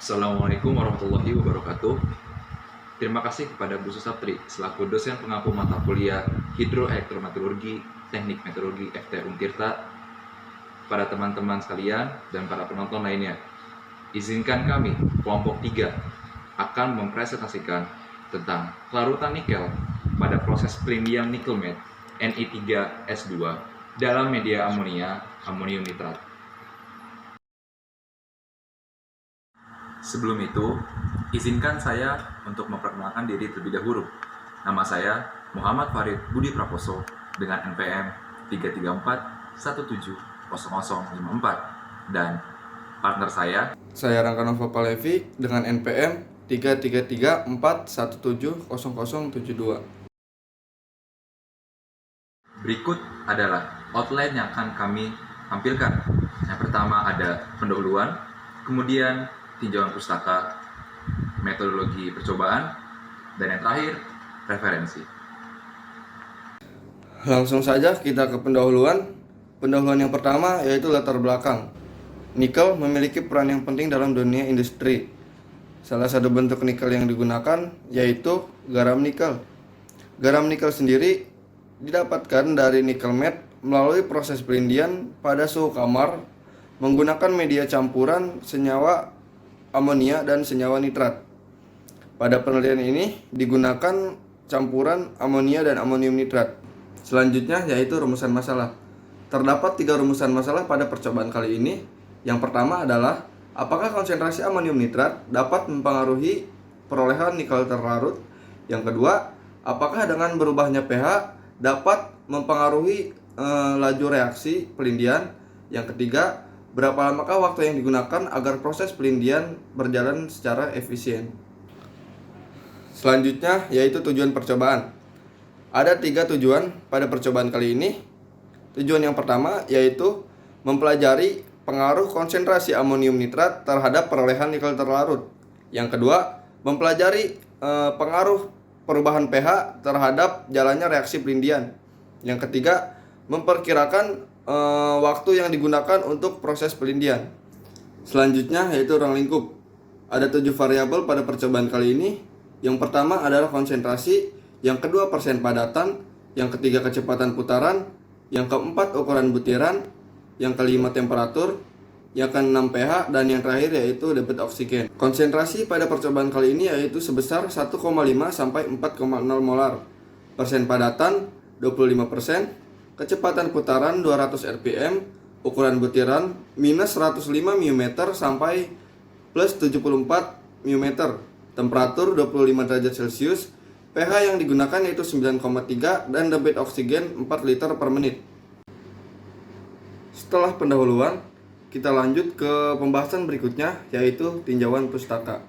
Assalamualaikum warahmatullahi wabarakatuh. Terima kasih kepada Bu Susatri selaku dosen pengampu mata kuliah Hidroelektrometeorologi Teknik Meteorologi FT Untirta, para teman-teman sekalian dan para penonton lainnya. Izinkan kami, kelompok 3, akan mempresentasikan tentang larutan nikel pada proses pelindian nikel matte Ni3S2 dalam media amonia, amonium nitrat. Sebelum itu, izinkan saya untuk memperkenalkan diri terlebih dahulu. Nama saya Muhammad Farid Budi Prakoso dengan NPM 334170054 dan partner saya Rangga Nova Palevi dengan NPM 33341700072. Berikut adalah outline yang akan kami tampilkan. Yang pertama ada pendahuluan, kemudian tinjauan pustaka, metodologi percobaan, dan yang terakhir referensi. Langsung saja kita ke pendahuluan. Pendahuluan yang pertama yaitu latar belakang. Nikel memiliki peran yang penting dalam dunia industri. Salah satu bentuk nikel yang digunakan yaitu garam nikel. Garam nikel sendiri didapatkan dari nikel matte melalui proses pelindian pada suhu kamar menggunakan media campuran senyawa amonia dan senyawa nitrat. Pada penelitian ini digunakan campuran amonia dan amonium nitrat. Selanjutnya yaitu rumusan masalah. Terdapat 3 rumusan masalah pada percobaan kali ini. Yang pertama adalah apakah konsentrasi amonium nitrat dapat mempengaruhi perolehan nikel terlarut? Yang kedua, apakah dengan berubahnya pH dapat mempengaruhi laju reaksi pelindian? Yang ketiga, berapa lamakah waktu yang digunakan agar proses pelindian berjalan secara efisien? Selanjutnya yaitu tujuan percobaan. Ada 3 tujuan pada percobaan kali ini. Tujuan yang pertama yaitu mempelajari pengaruh konsentrasi amonium nitrat terhadap perolehan nikel terlarut. Yang kedua, mempelajari pengaruh perubahan pH terhadap jalannya reaksi pelindian. Yang ketiga, memperkirakan waktu yang digunakan untuk proses pelindian. Selanjutnya yaitu ruang lingkup. Ada 7 variabel pada percobaan kali ini. Yang pertama adalah konsentrasi, yang kedua persen padatan, yang ketiga kecepatan putaran, yang keempat ukuran butiran, yang kelima temperatur, yang keenam pH, dan yang terakhir yaitu debit oksigen. Konsentrasi pada percobaan kali ini yaitu sebesar 1,5 sampai 4,0 molar. Persen padatan 25%, kecepatan putaran 200 rpm, ukuran butiran minus 105 mm sampai plus 74 mm, temperatur 25 derajat Celcius, pH yang digunakan yaitu 9,3 dan debit oksigen 4 liter per menit. Setelah pendahuluan, kita lanjut ke pembahasan berikutnya yaitu tinjauan pustaka.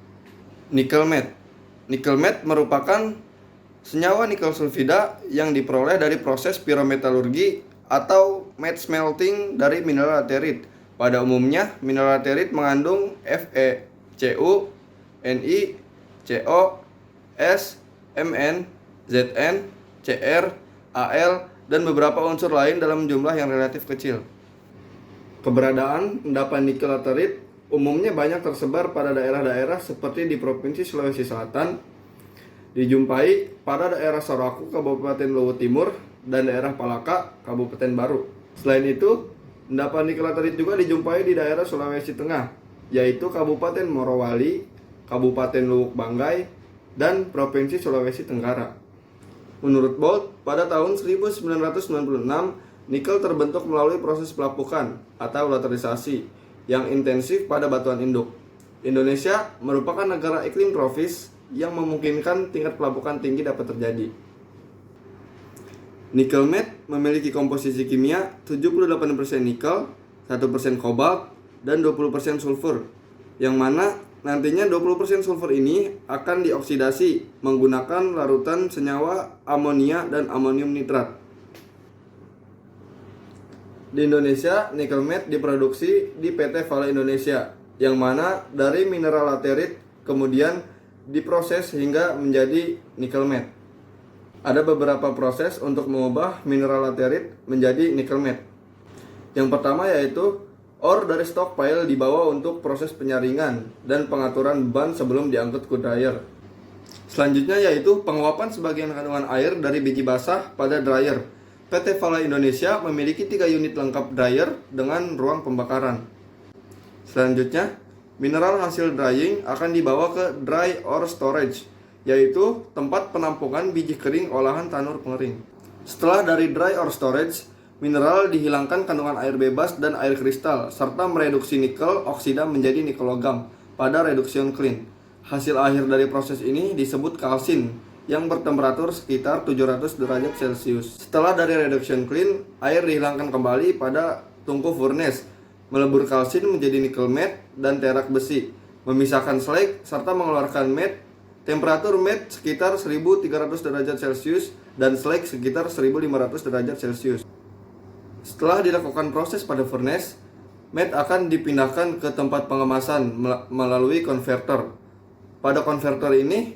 Nikel matte. Nikel matte merupakan senyawa nikel sulfida yang diperoleh dari proses pirometalurgi atau matte smelting dari mineral laterit. Pada umumnya, mineral laterit mengandung Fe, Cu, Ni, Co, S, Mn, Zn, Cr, Al, dan beberapa unsur lain dalam jumlah yang relatif kecil. Keberadaan endapan nikel laterit umumnya banyak tersebar pada daerah-daerah seperti di Provinsi Sulawesi Selatan, dijumpai pada daerah Soraku, Kabupaten Luwu Timur, dan daerah Palaka, Kabupaten Baru. Selain itu, endapan nikel laterit juga dijumpai di daerah Sulawesi Tengah, yaitu Kabupaten Morowali, Kabupaten Luwuk Banggai, dan Provinsi Sulawesi Tenggara. Menurut Bolt, pada tahun 1996, nikel terbentuk melalui proses pelapukan atau laterisasi yang intensif pada batuan induk. Indonesia merupakan negara iklim tropis yang memungkinkan tingkat pelapukan tinggi dapat terjadi. Nikel matte memiliki komposisi kimia 78% nikel, 1% kobalt, dan 20% sulfur, yang mana nantinya 20% sulfur ini akan dioksidasi menggunakan larutan senyawa amonia dan amonium nitrat. Di Indonesia, nikel matte diproduksi di PT Vale Indonesia, yang mana dari mineral laterit kemudian diproses hingga menjadi nikel matte. Ada beberapa proses untuk mengubah mineral laterit menjadi nikel matte. Yang pertama yaitu Ore dari stockpile dibawa untuk proses penyaringan dan pengaturan ban sebelum diangkut ke dryer. Selanjutnya yaitu penguapan sebagian kandungan air dari biji basah pada dryer. PT Fala Indonesia memiliki 3 unit lengkap dryer dengan ruang pembakaran. Selanjutnya, mineral hasil drying akan dibawa ke dry ore storage, yaitu tempat penampungan biji kering olahan tanur pengering. Setelah dari dry ore storage, mineral dihilangkan kandungan air bebas dan air kristal, serta mereduksi nikel oksida menjadi nikel logam pada reduction clean. Hasil akhir dari proses ini disebut kalsin yang bertemperatur sekitar 700 derajat Celcius. Setelah dari reduction clean, air dihilangkan kembali pada tungku furnace, melebur kalsin menjadi nikel matte dan terak besi, memisahkan slag serta mengeluarkan matte. Temperatur matte sekitar 1300 derajat Celcius dan slag sekitar 1500 derajat Celcius. Setelah dilakukan proses pada furnace, matte akan dipindahkan ke tempat pengemasan melalui konverter. Pada konverter ini,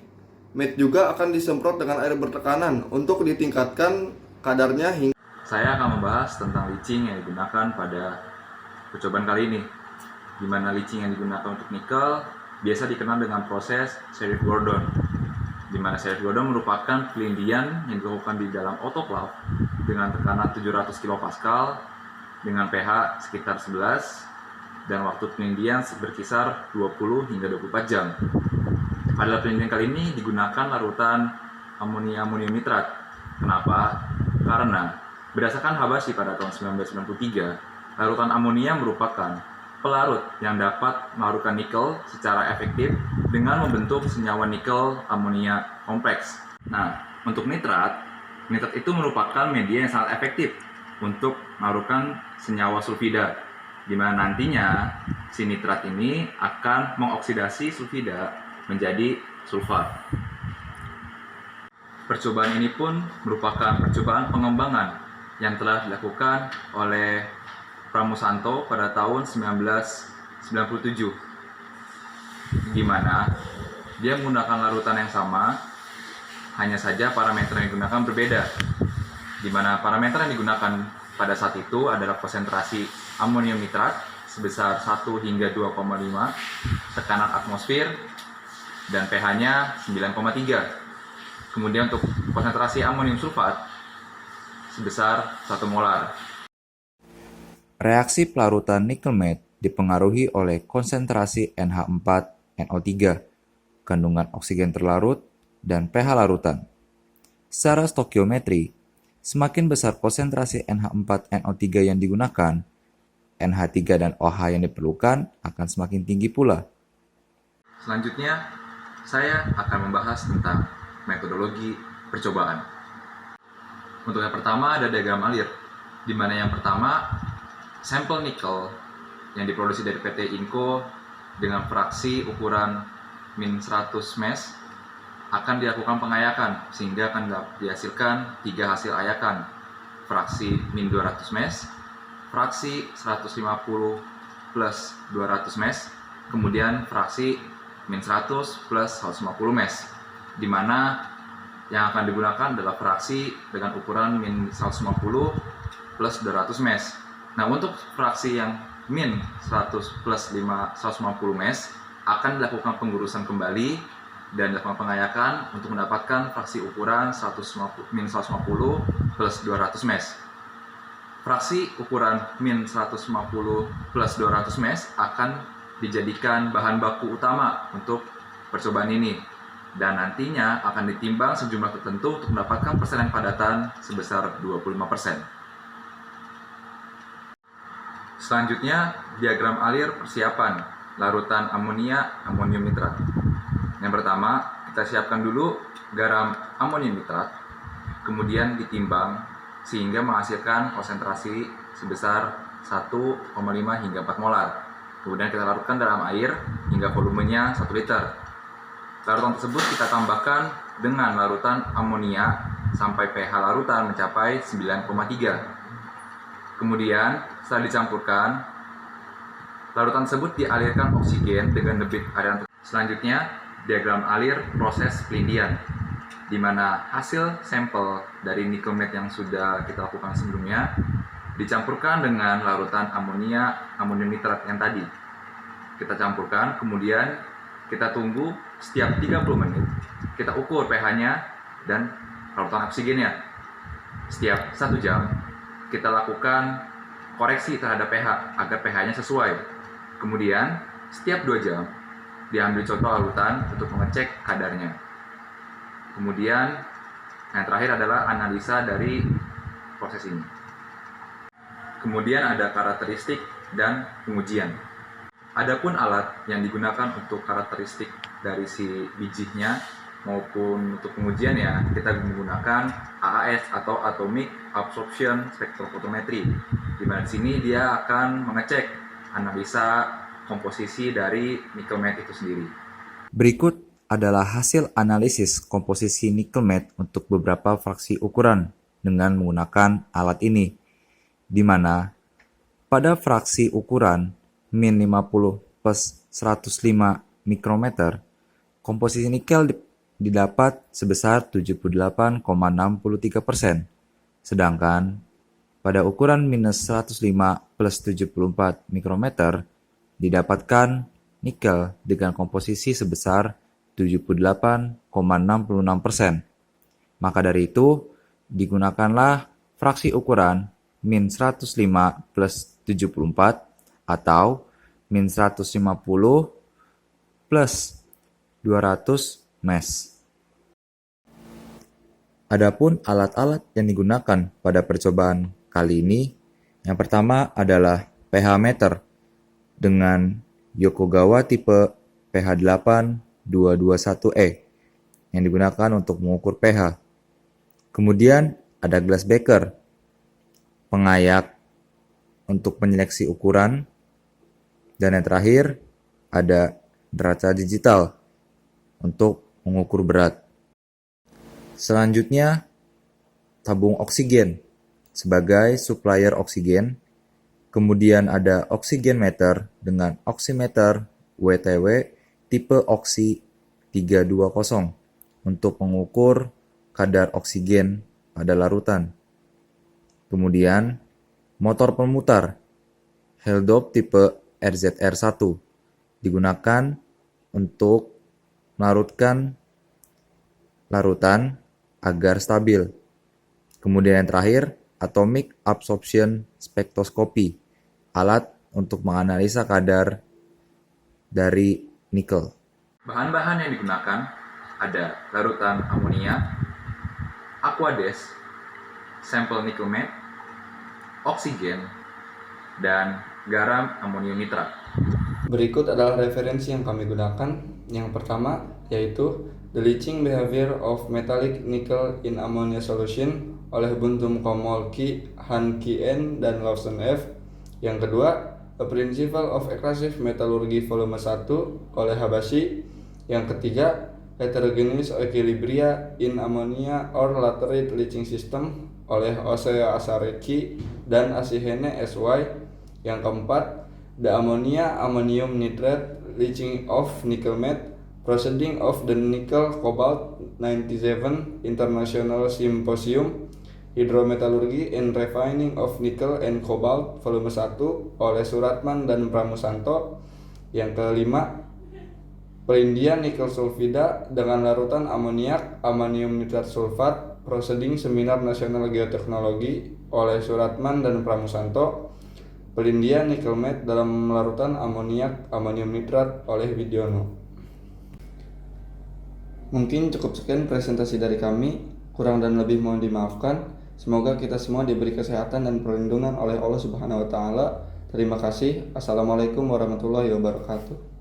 matte juga akan disemprot dengan air bertekanan untuk ditingkatkan kadarnya hingga. Saya akan membahas tentang leaching yang digunakan pada percobaan kali ini. Di mana leaching yang digunakan untuk nikel biasa dikenal dengan proses Sheriff-Gordon. Di mana Sheriff-Gordon merupakan pelindian yang dilakukan di dalam autoclave dengan tekanan 700 kPa dengan pH sekitar 11 dan waktu pelindian berkisar 20 hingga 24 jam. Pada pelindian kali ini digunakan larutan amonium nitrat. Kenapa? Karena berdasarkan Habashi pada tahun 1993, larutan amonia merupakan pelarut yang dapat melarutkan nikel secara efektif dengan membentuk senyawa nikel amonia kompleks. Nah, untuk nitrat itu merupakan media yang sangat efektif untuk melarutkan senyawa sulfida, di mana nantinya si nitrat ini akan mengoksidasi sulfida menjadi sulfat. Percobaan ini pun merupakan percobaan pengembangan yang telah dilakukan oleh Pramusanto pada tahun 1997, di mana dia menggunakan larutan yang sama, hanya saja parameter yang digunakan berbeda, di mana parameter yang digunakan pada saat itu adalah konsentrasi amonium nitrat sebesar 1 hingga 2,5, tekanan atmosfer, dan pH-nya 9,3. Kemudian untuk konsentrasi amonium sulfat sebesar 1 molar. Reaksi pelarutan nikel matte dipengaruhi oleh konsentrasi NH4NO3, kandungan oksigen terlarut, dan pH larutan. Secara stokiometri, semakin besar konsentrasi NH4NO3 yang digunakan, NH3 dan OH yang diperlukan akan semakin tinggi pula. Selanjutnya, saya akan membahas tentang metodologi percobaan. Untuk yang pertama ada diagram alir, di mana yang pertama sampel nikel yang diproduksi dari PT Inco dengan fraksi ukuran min 100 mes akan dilakukan pengayakan sehingga akan dihasilkan 3 hasil ayakan, fraksi min 200 mes, fraksi 150 plus 200 mes, kemudian fraksi min 100 plus 150 mes, di mana yang akan digunakan adalah fraksi dengan ukuran min 150 plus 200 mes. Nah, untuk fraksi yang min 100 plus 150 mes akan dilakukan pengurusan kembali dan dilakukan pengayakan untuk mendapatkan fraksi ukuran min 150 plus 200 mes. Fraksi ukuran min 150 plus 200 mes akan dijadikan bahan baku utama untuk percobaan ini dan nantinya akan ditimbang sejumlah tertentu untuk mendapatkan persenan padatan sebesar 25%. Selanjutnya, diagram alir persiapan larutan amonium nitrat. Yang pertama, kita siapkan dulu garam amonium nitrat, kemudian ditimbang sehingga menghasilkan konsentrasi sebesar 1,5 hingga 4 molar. Kemudian kita larutkan dalam air hingga volumenya 1 liter. Larutan tersebut kita tambahkan dengan larutan amonia sampai pH larutan mencapai 9,3. Kemudian setelah dicampurkan, larutan tersebut dialirkan oksigen dengan debit air. Selanjutnya, diagram alir proses pelindian, di mana hasil sampel dari nikel matte yang sudah kita lakukan sebelumnya dicampurkan dengan larutan amonium nitrat yang tadi. Kita campurkan, kemudian kita tunggu setiap 30 menit. Kita ukur pH-nya dan larutan oksigennya. Setiap 1 jam, kita lakukan koreksi terhadap pH agar pH-nya sesuai. Kemudian, setiap 2 jam, diambil contoh larutan untuk mengecek kadarnya. Kemudian, yang terakhir adalah analisa dari proses ini. Kemudian ada karakteristik dan pengujian. Adapun alat yang digunakan untuk karakteristik dari si bijinya maupun untuk pengujian ya, kita menggunakan AAS atau Atomic Absorption Spectrophotometry. Di mana di sini dia akan mengecek analisa komposisi dari nickel matte itu sendiri. Berikut adalah hasil analisis komposisi nickel matte untuk beberapa fraksi ukuran dengan menggunakan alat ini, di mana pada fraksi ukuran min 50/105 mikrometer, komposisi nikel didapat sebesar 78,63%, sedangkan pada ukuran minus 105/74 mikrometer didapatkan nikel dengan komposisi sebesar 78,66%. Maka dari itu, digunakanlah fraksi ukuran min 105/74 atau min 150 plus 200 mes. Adapun alat-alat yang digunakan pada percobaan kali ini, yang pertama adalah pH meter dengan Yokogawa tipe pH 8221E yang digunakan untuk mengukur pH. Kemudian ada glass beaker, pengayak untuk menyeleksi ukuran, dan yang terakhir ada deraca digital untuk mengukur berat. Selanjutnya, tabung oksigen sebagai supplier oksigen. Kemudian ada oksigen meter dengan oximeter WTW tipe oksi 320 untuk mengukur kadar oksigen pada larutan. Kemudian, motor pemutar Heldop tipe RZR1 digunakan untuk melarutkan larutan agar stabil. Kemudian yang terakhir, Atomic Absorption Spectroscopy, alat untuk menganalisa kadar dari nikel. Bahan-bahan yang digunakan ada larutan amonia, aquades, sampel nickel matte, oksigen, dan garam amonium nitrat. Berikut adalah referensi yang kami gunakan. Yang pertama yaitu The Leaching Behavior of Metallic Nickel in Ammonia Solution oleh Buntum Komolki, Han Ki N, dan Lawson F. Yang kedua, A Principle of Aggressive Metallurgy Volume 1 oleh Habashi. Yang ketiga, Heterogeneous Equilibria in Ammonia or Laterite Leaching System oleh Oseo Asareki dan Ashihane SY. Yang keempat, The Ammonia Ammonium Nitrate Leaching of Nickel Matte Proceeding of the Nickel Cobalt 97 International Symposium Hydrometallurgy and Refining of Nickel and Cobalt Volume 1 oleh Suratman dan Pramusanto. Yang kelima, Perindian Nikel Sulfida dengan larutan amoniak amonium nitrat sulfat Proceeding Seminar Nasional Geoteknologi oleh Suratman dan Pramusanto. Perindian Nickel Matte dalam larutan amoniak amonium nitrat oleh Widyono. Mungkin cukup sekian presentasi dari kami, kurang dan lebih mohon dimaafkan. Semoga kita semua diberi kesehatan dan perlindungan oleh Allah Subhanahu wa taala. Terima kasih. Assalamualaikum warahmatullahi wabarakatuh.